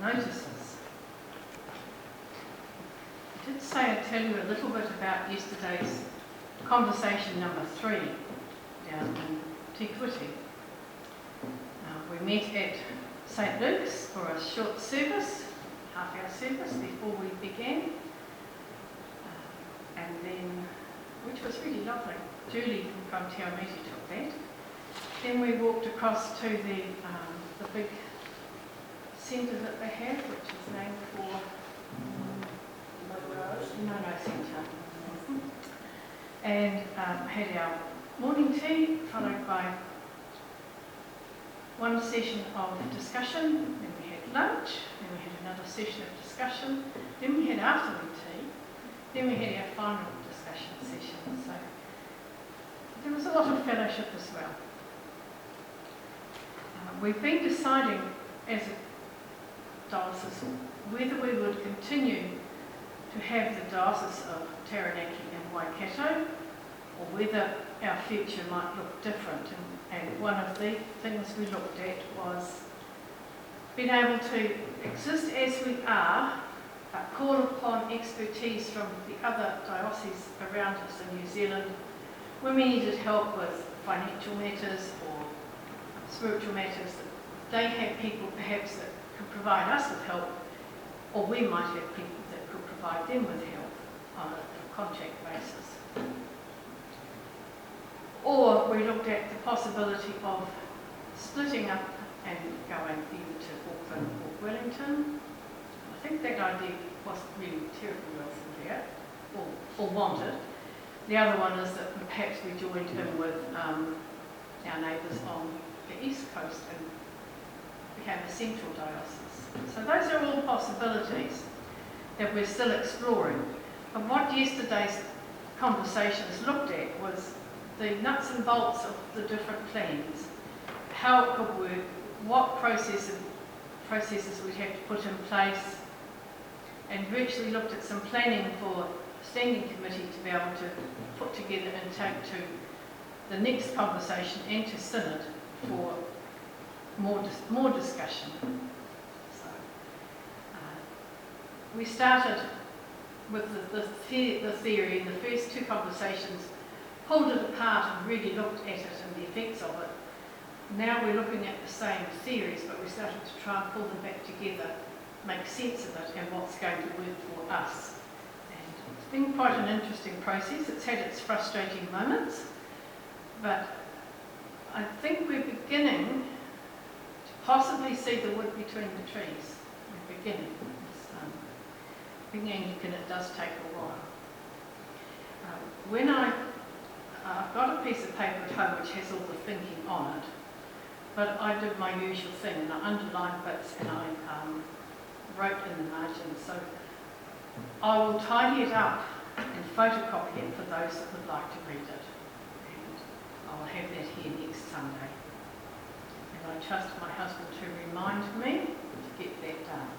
notices. I did say I'd tell you a little bit about yesterday's conversation number 3 down in Te Kuiti. We met at St Luke's for a short service, half-hour service before we began, and then, which was really lovely. Julie from Te Kuiti took that. Then we walked across to the big centre that they have, which is named for Centre. And had our morning tea, followed by one session of discussion, then we had lunch, then we had another session of discussion, then we had afternoon tea, then we had our final discussion session. So there was a lot of fellowship as well. We've been deciding as a diocese whether we would continue to have the Diocese of Taranaki and Waikato, or whether our future might look different. And one of the things we looked at was being able to exist as we are, but call upon expertise from the other dioceses around us in New Zealand when we needed help with financial matters or spiritual matters. That they have people perhaps that could provide us with help, or we might have people that could provide them with help on a contract basis. Or we looked at the possibility of splitting up and going either to Auckland or Wellington. I think that idea wasn't really terribly well thought out or wanted. The other one is that perhaps we joined in with our neighbours on the east coast and became a central diocese. So those are all possibilities that we're still exploring. And what yesterday's conversations looked at was the nuts and bolts of the different plans, how it could work, what processes we'd have to put in place, and virtually looked at some planning for a standing committee to be able to put together and take to the next conversation and to Synod for more discussion. So, we started with the theory in the first 2 conversations, pulled it apart and really looked at it and the effects of it. Now we're looking at the same theories, but we're starting to try and pull them back together, make sense of it and what's going to work for us. And it's been quite an interesting process. It's had its frustrating moments, but I think we're beginning to possibly see the wood between the trees. We're beginning. And it does take a while. When I've got a piece of paper at home which has all the thinking on it, but I did my usual thing and I underlined bits and I wrote in the margins. So I will tidy it up and photocopy it for those that would like to read it. And I'll have that here next Sunday. And I trust my husband to remind me to get that done.